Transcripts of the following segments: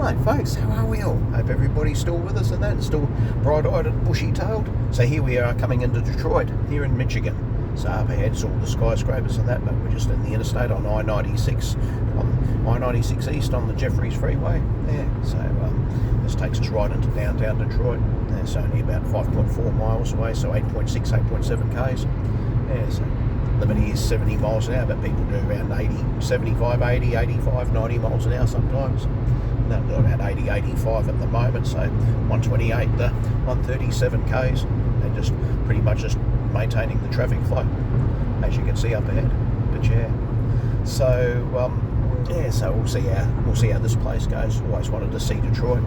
Right, folks, how are we all? Hope everybody's still with us and that, still bright-eyed and bushy-tailed. So here we are coming into Detroit, here in Michigan. So up ahead's all the skyscrapers and that, but we're just in the interstate on I-96, on I-96 East on the Jeffries Freeway. Yeah, so this takes us right into downtown Detroit. It's only about 5.4 miles away, so 8.6, 8.7 k's. Yeah, so limit here is 70 miles an hour, but people do around 80, 75, 80, 85, 90 miles an hour sometimes. They'll do about 80, 85 at the moment, so 128 to 137 k's, and just pretty much just maintaining the traffic flow, as you can see up ahead. But yeah, so yeah, so we'll see how this place goes. Always wanted to see Detroit,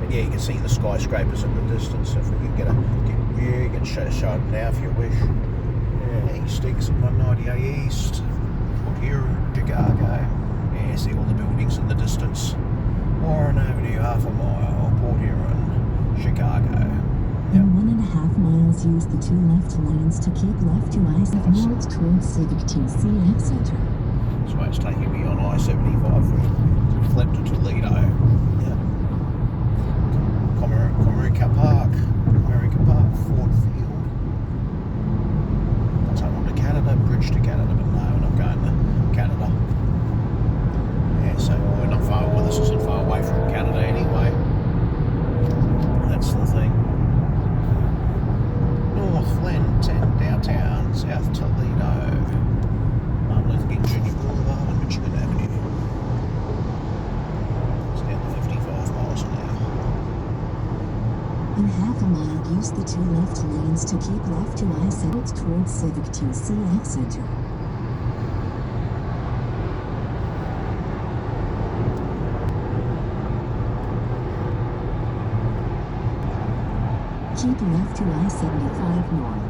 but yeah, you can see the skyscrapers in the distance. If we can get a view, you can show it now if you wish. Yeah, East exit 198 East, Port Huron, Chicago. Yeah, see all the buildings in the distance. Warren Avenue, half a mile, Port Huron, Chicago. In 1.5 miles, use the two left lanes to keep left to I-70 north towards Civic TCF Center. That's why it's taking me on I-75 from Flint to Toledo. Yeah. Comerica Park, Ford Field. That's on to Canada, bridge to Canada, but no, we're not going to Canada. Yeah, so we're not far, well, this isn't far away from Canada anyway. That's the thing. North Flint, downtown, South Toledo, Martin Luther King Jr. Boulevard and Michigan Avenue. It's down to 55 miles an hour. In half a mile, use the two left lanes to keep left to I-70 towards Civic TCF Center. Keep left to I-75 north.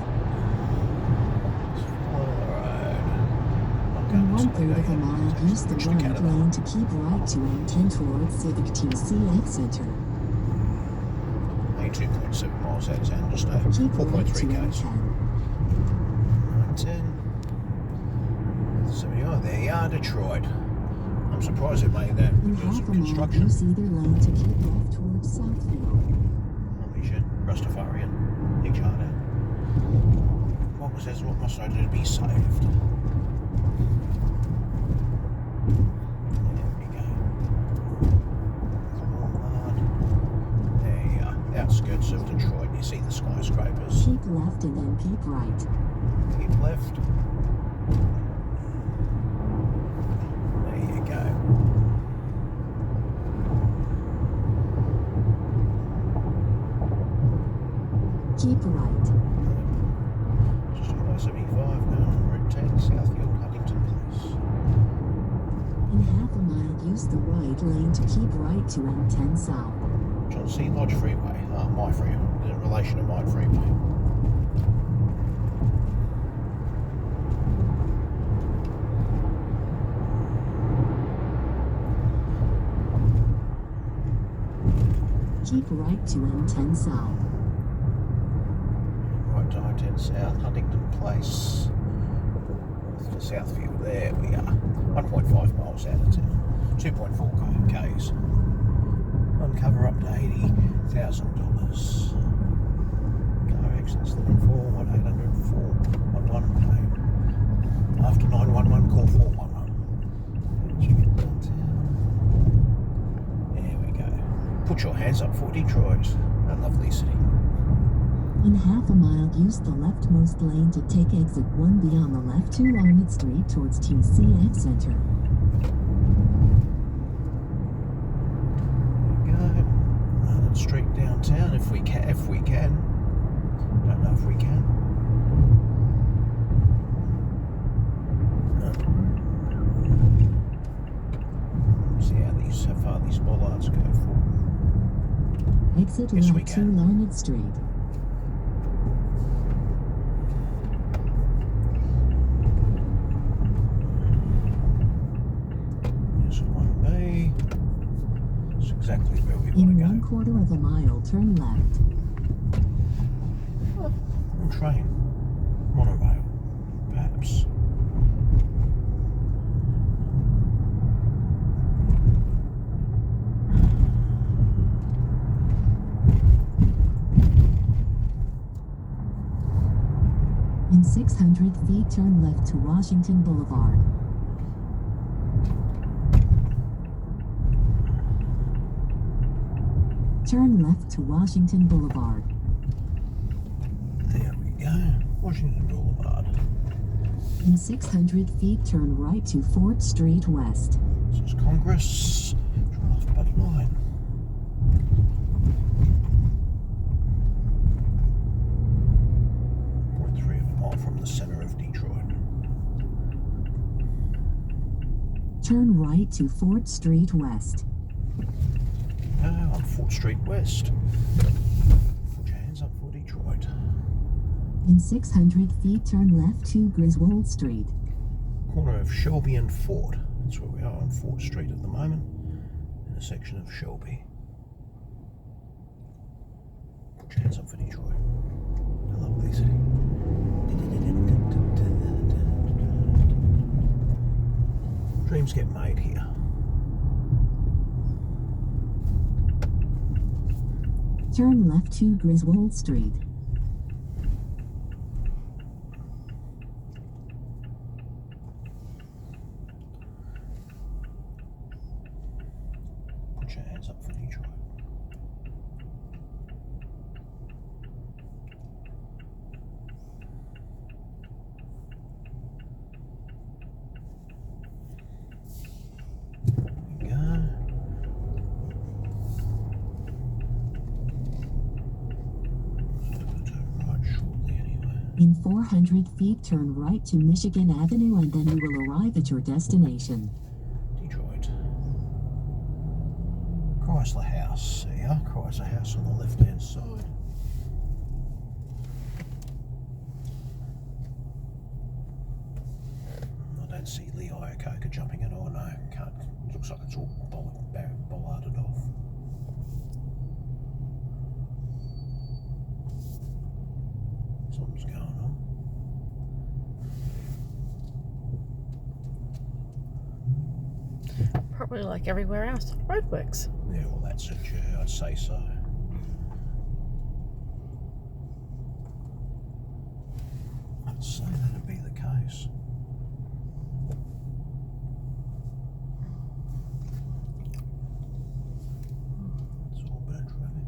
In 1/3 of a mile, use the right lane to keep right to M10 towards Civic TCF Center. 82.7 miles out of town, just over Keep right 4.3 to k's. M10. 10. So yeah, there you are, Detroit. I'm surprised they made that In because half of a mile, construction. use either lane to keep left towards Southfield. Holy shit, Rastafarian, Big Charter. What was this? What must I do to be saved? There we go. Walmart. There you are, outskirts of Detroit. You see the skyscrapers. Keep left and then keep right. Keep left. There you go. Keep right. Just on I-75, going on Route 10, Southfield, Huntington Place. In half a mile, use the right lane to keep right to M10 south. John C. Lodge Freeway. My freeway. In relation to my freeway. Keep right to M10 south. Right to I-10 South, Huntington Place. To Southfield, there we are. 1.5 miles out of town. 2.4 k's. Uncover up to $80,000. Car accidents 34, 1804, 11. After 911, call 411. There we go. Put your hands up for Detroit. A lovely city. In half a mile, use the leftmost lane to take exit 1B on the left to Arnold Street towards TCF Center. Arnold Street downtown, if we can. Don't know if we can. See how far these bollards go for. Exit Yes, we left to can. Arnold Street. Here's 1B. It's exactly where we In want to go. 1/4 of a mile, turn left. Train. Monorail. Perhaps. In 600 feet, turn left to Washington Boulevard. Turn left to Washington Boulevard. There we go. Washington Boulevard. In 600 feet, turn right to Fort Street West. This is Congress. Draft Bud Line. .3 of a mile from the center of Detroit. Turn right to Fort Street West. On Fort Street West. Put your hands up for Detroit. In 600 feet, turn left to Griswold Street. Corner of Shelby and Fort. That's where we are on Fort Street at the moment. Intersection of Shelby. Put your hands up for Detroit. A lovely city. Dreams get made here. Turn left to Griswold Street. Put your hands up for Detroit. There we go. In 400 feet, turn right to Michigan Avenue and then you will arrive at your destination. Detroit. Chrysler House. There you are. Chrysler House on the left-hand side. I don't see Lee Iacocca jumping in. Oh no, can't. It looks like it's all bollarded off. Something's going on. Probably like everywhere else. Roadworks. Yeah, well, that's it. Yeah, I'd say so. I'd say that'd be the case. It's all bad traffic.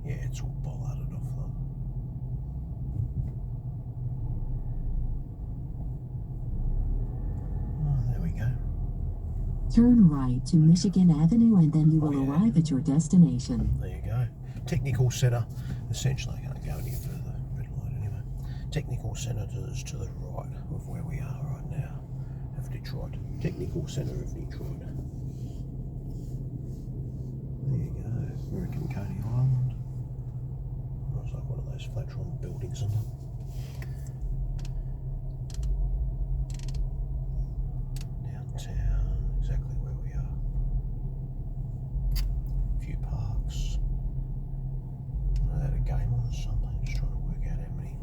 Yeah, it's all bollarded off though. Turn right to Michigan Avenue and then you will yeah. arrive at your destination. There you go. Technical Centre. Essentially, I can't go any further. Red light anyway. Technical Centre is to the right of where we are right now. Of Detroit. Technical Centre of Detroit. There you go. American Coney Island. Looks like one of those flat-room buildings, isn't it? Downtown, exactly where we are. A few parks. I had a game on or something, just trying to work out how many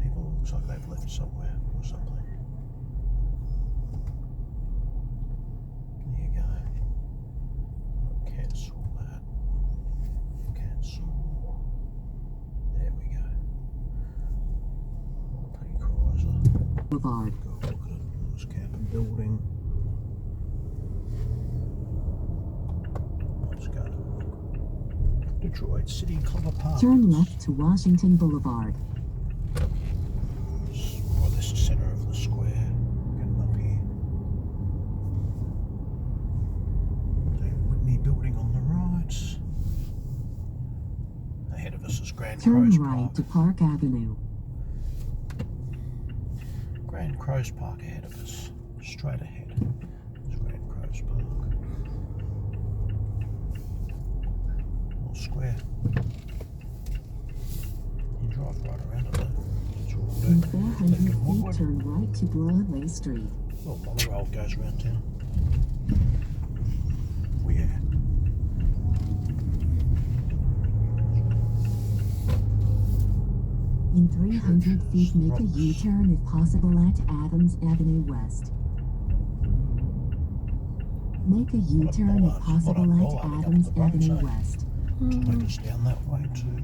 people it looks like they've left somewhere or something. There you go. Cancel that. Cancel. There we go. Pretty Chrysler. Boulevard. Go look at it. This cabin building. Let's go. Detroit City Club Apartments. Turn left to Washington Boulevard. Oh, this is the center of the square. Getting up here. The Whitney building on the right. Ahead of us is Grand Turn Crows right Park. to Park Avenue. Grand Crows Park ahead of us. Straight ahead. It's Grand Crows Park. Little square. You drive right around it though. It's all In dirt. 400 Lincoln feet, Woodward. turn right to Broadway Street. Little monorail goes around town. Oh yeah. In 300 feet, make a U-turn if possible at Adams Avenue West. Make a U-turn if possible at Adams Avenue West. Tigers down that way too.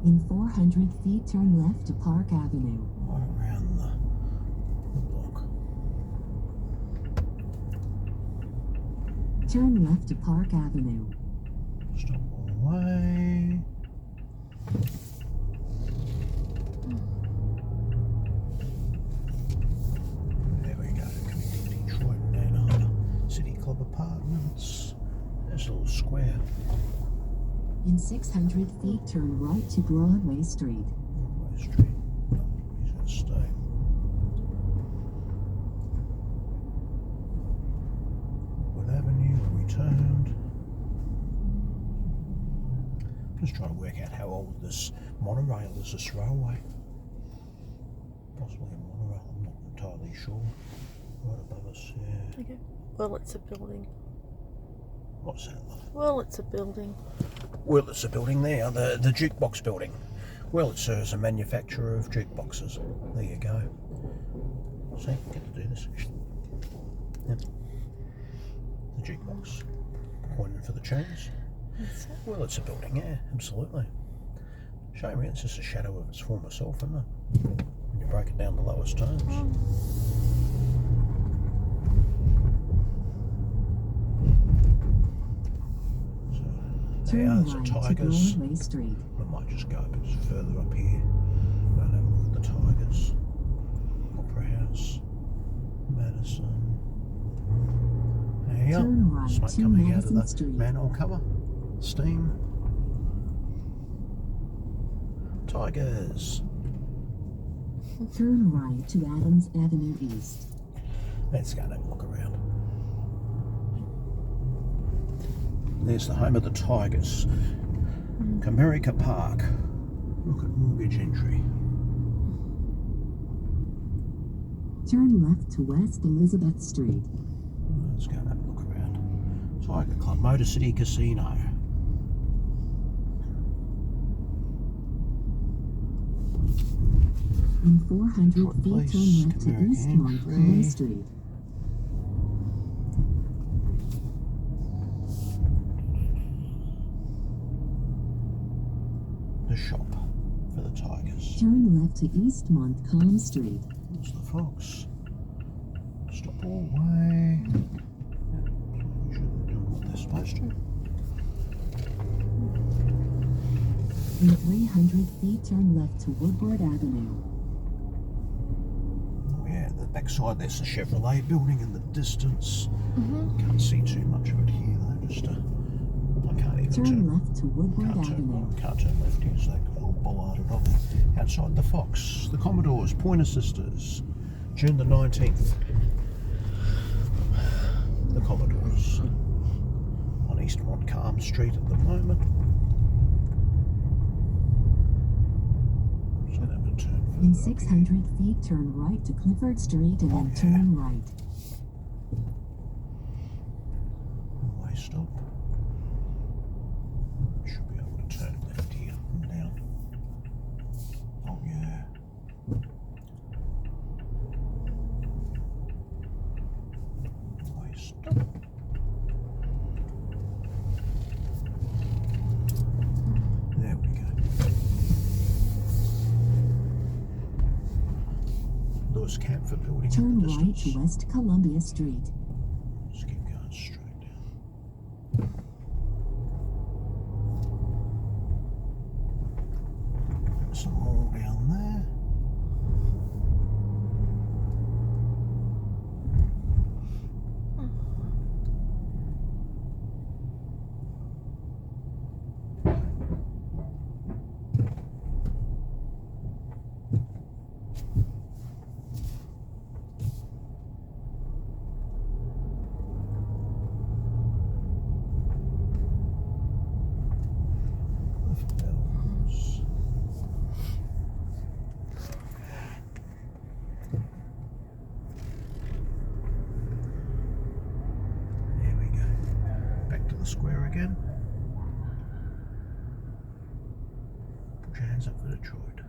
In 400 feet, turn left to Park Avenue. Right around the block. Turn left to Park Avenue. Stop all the way. There we go. Connecting Detroit and Ann Arbor. City Club Apartments. There's a little square. In 600 feet, turn right to Broadway Street. Broadway Street. No, he's going to stay. Wood Avenue, we turned. Just trying to work out how old this monorail is, this railway. Possibly a monorail, I'm not entirely sure. Right above us, yeah. Okay. Well, it's a building. What's that, love? Well, it's a building. Well, it's a building there, the jukebox building. Well, it serves a manufacturer of jukeboxes. There you go. See, get to do this. Yep. The jukebox. Pointing for the tunes. That's it. Well, it's a building, yeah, absolutely. Shame, it's just a shadow of its former self, isn't it? When you break it down to lowest terms. So, Turn there's a right to Tigers. Broadway Street. We might just go a bit further up here. Go and have a look at the Tigers. Opera House. Madison. There you Turn go. right Smoke to coming out Madison of the Street. manhole cover. Steam. Tigers. Turn right to Adams Avenue East. Let's go and have a look around. There's the home of the Tigers. Comerica Park. Look at mortgage entry. Turn left to West Elizabeth Street. Let's go and have a look around. Tiger Club, Motor City Casino. In 400 Detroit feet, Police, turn left to Comerica East entry. Montcalm Street. The shop for the Tigers. Turn left to East Montcalm Street. There's the Fox. Stop all the way. Make sure they're doing what they're supposed to. In 300 feet, turn left to Woodward Avenue. Oh yeah, the backside there's the Chevrolet building in the distance. Can't see too much of it here though. Just I can't even Turn turn. left to Woodward Avenue. Can't turn left here, so they got all bollarded off. Outside the Fox, the Commodores, Pointer Sisters, June the 19th. The Commodores on East Montcalm Street at the moment. So that would turn In further up 600 feet, turn right to Clifford Street and then Okay. turn right. here. One-way stop. Should be able to turn left here and down. Oh yeah. One-way stop. There we go. Lewis Camphor building Turn in the right distance. to West Columbia Street. Just keep going straight down. Some more down there. Bells. There we go. Back to the square again. Put your hands up for Detroit.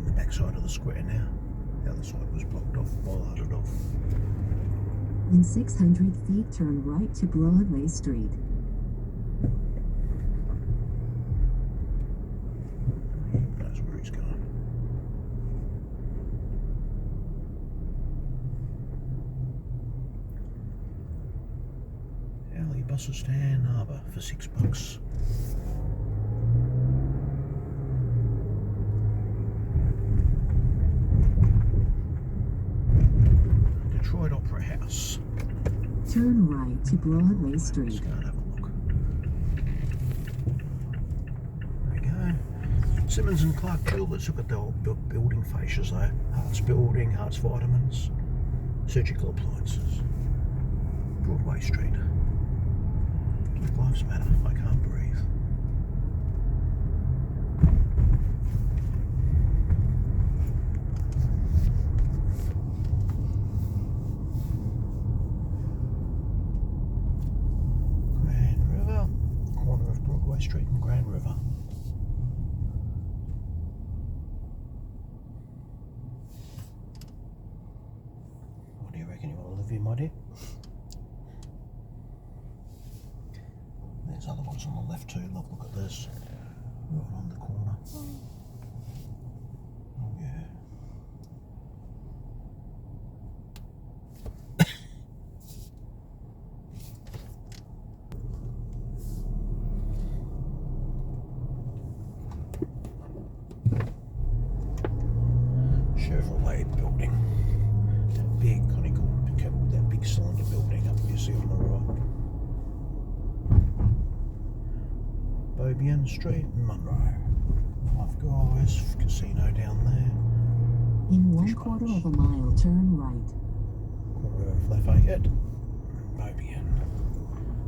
around the back side of the square now. The other side was blocked off, bollarded off. In 600 feet, turn right to Broadway Street. He knows where he's going. Alley buses to Ann Harbour for $6. Detroit Opera House. Turn right to Broadway Let's Street. go and have a look. There we go. Simmons and Clark Jill. Let's look at the old building fascias there. Hearts Building, Hearts Vitamins, Surgical Appliances. Broadway Street. Black Lives Matter. I can't breathe. Grand River. Corner of Broadway Street and Grand River. What do you reckon? You want to live here, my dear? There's other ones on the left too. Look at this. Right on the corner. Oh yeah. Chevrolet building. That big conical, that big cylinder building up you see on the right. Beaubien Street and Munro. Five Guys, casino down there. In Fish 1/4 Clubs. of a mile, turn right. Corner of Lafayette. Beaubien.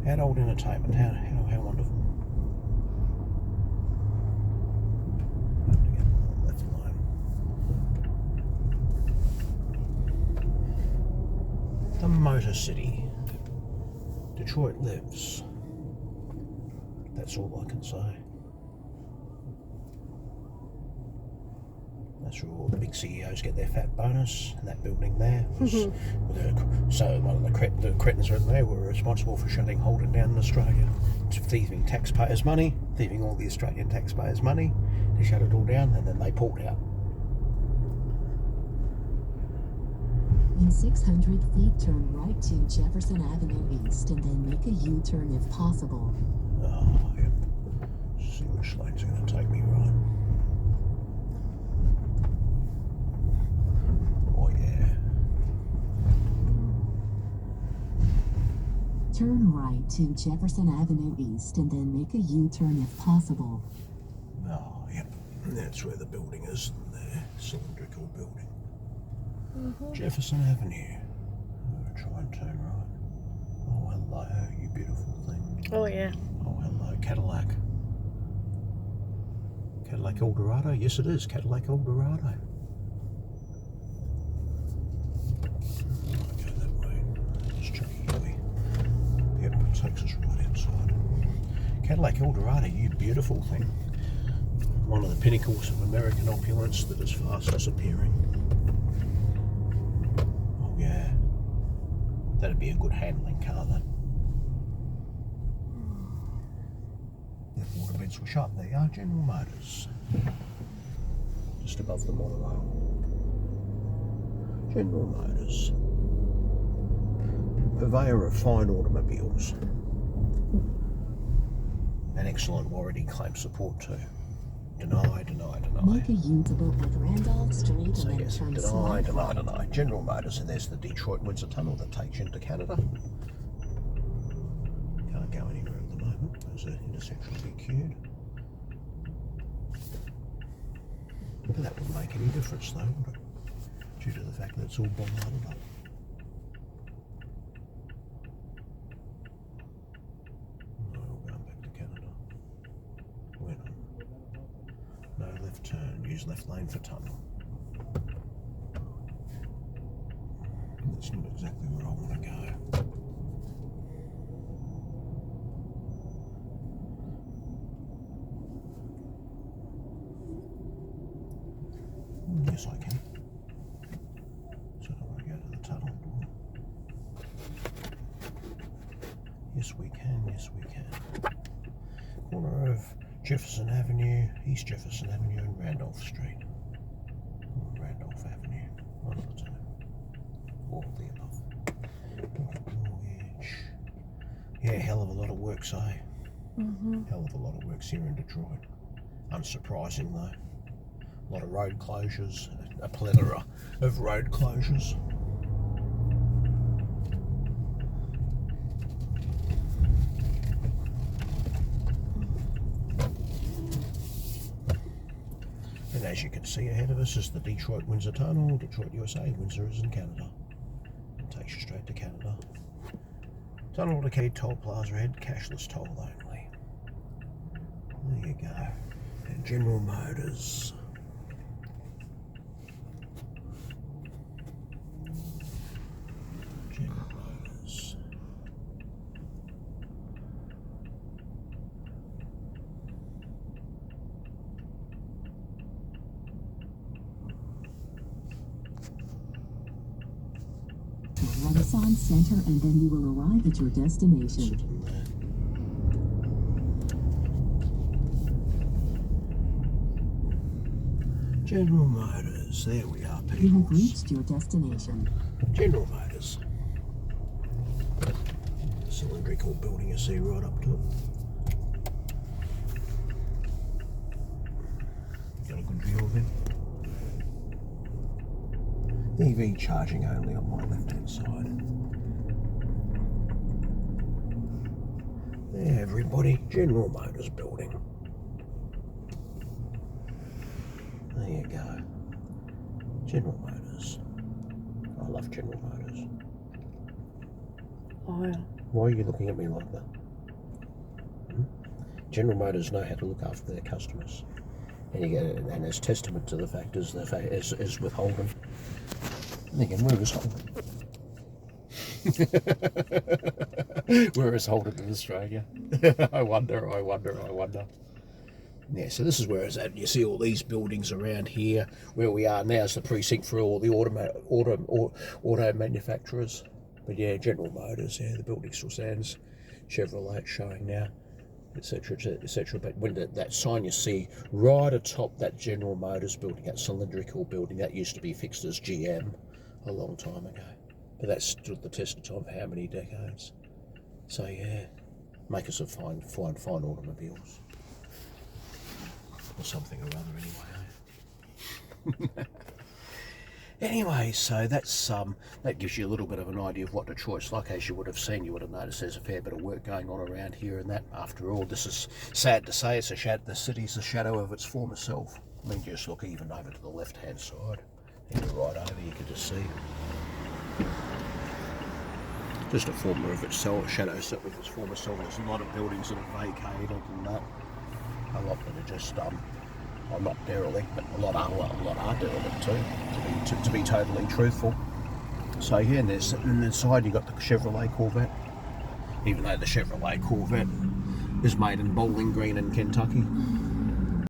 Adult entertainment. How wonderful. Have to get on the left line. The Motor City. Detroit lives. That's all I can say. That's where all the big CEOs get their fat bonus, and that building there was, so one of the cretins in there were responsible for shutting Holden down in Australia, thieving taxpayers' money, thieving all the Australian taxpayers' money. They shut it all down, and then they pulled out. In 600 feet, turn right to Jefferson Avenue East and then make a U-turn if possible. Oh, yep. See which lane's going to take me right. Oh, yeah. Turn right to Jefferson Avenue East and then make a U-turn if possible. Oh, yep. That's where the building is, there. Cylindrical building. Jefferson Avenue. Oh, try and turn right. Oh, hello, you beautiful thing. Oh yeah. Oh, hello, Cadillac. Cadillac Eldorado? Yes, it is. Cadillac Eldorado. Go that way. Just check here. Yep, it takes us right outside. Cadillac Eldorado, you beautiful thing. One of the pinnacles of American opulence that is fast disappearing. Oh, yeah. That'd be a good handling car, then. The water beds were shut. There you are, General Motors. Just above the monorail. General Motors. Purveyor of fine automobiles. An excellent warranty claim support too. Deny, deny, deny. Make a U-turn at Randolph Street So and then yes, turn deny, slide deny, right. deny. General Motors, and there's the Detroit-Windsor Tunnel that takes you into Canada. Can't go anywhere at the moment. There's an intersection to be queued. But that wouldn't make any difference though, would it? Due to the fact that it's all bombarded up. No, we're going back to Canada. We're not. No left turn, use left lane for tunnel. That's not exactly where I want to go. Yes, I can. So do I go to the tunnel door? Yes, we can. Yes, we can. Corner of Jefferson Avenue, East Jefferson Avenue and Randolph Street. Or Randolph Avenue. One of the two. All of the above. Mortgage. Yeah, hell of a lot of works, eh? Hell of a lot of works here in Detroit. Unsurprising though. A lot of road closures, a plethora of road closures. And as you can see ahead of us is the Detroit-Windsor Tunnel, Detroit, USA. Windsor is in Canada. It takes you straight to Canada. Tunnel to Key Toll Plaza ahead, cashless toll only. There you go. And General Motors. General Motors. Renaissance Center, and then you will arrive at your destination. Sitting there. General Motors, there we are, You have people. reached your destination. General Motors. Cylindrical building you see right up top. Got a good view of him. EV charging only on my left hand side. There everybody, General Motors building. There you go. General Motors. I love General Motors. Oh, yeah. Why are you looking at me like that? General Motors know how to look after their customers. And you get, and as testament to the fact is with Holden. Thinking, where is Holden? Where is Holden in Australia? I wonder. Yeah, so this is where it's at. You see all these buildings around here. Where we are now is the precinct for all the auto manufacturers. But yeah, General Motors, yeah, the building still stands. Chevrolet showing now, etc., etc. But when that sign you see right atop that General Motors building, that cylindrical building, that used to be fixed as GM a long time ago. But that stood the test of time for how many decades? So yeah, makers of fine automobiles. Or something or other anyway. Anyway, so that's that gives you a little bit of an idea of what Detroit's like. As you would have seen, you would have noticed there's a fair bit of work going on around here and that. After all, this is sad to say, the city's a shadow of its former self. I mean, just look even over to the left-hand side. And you're right over, you can just see. Just a former of itself, shadow of its former self. There's a lot of buildings that are vacated and that. A lot that are just well, not derelict, but a lot are derelict too, to be totally truthful. So yeah, and inside you got the Chevrolet Corvette. Even though the Chevrolet Corvette is made in Bowling Green in Kentucky,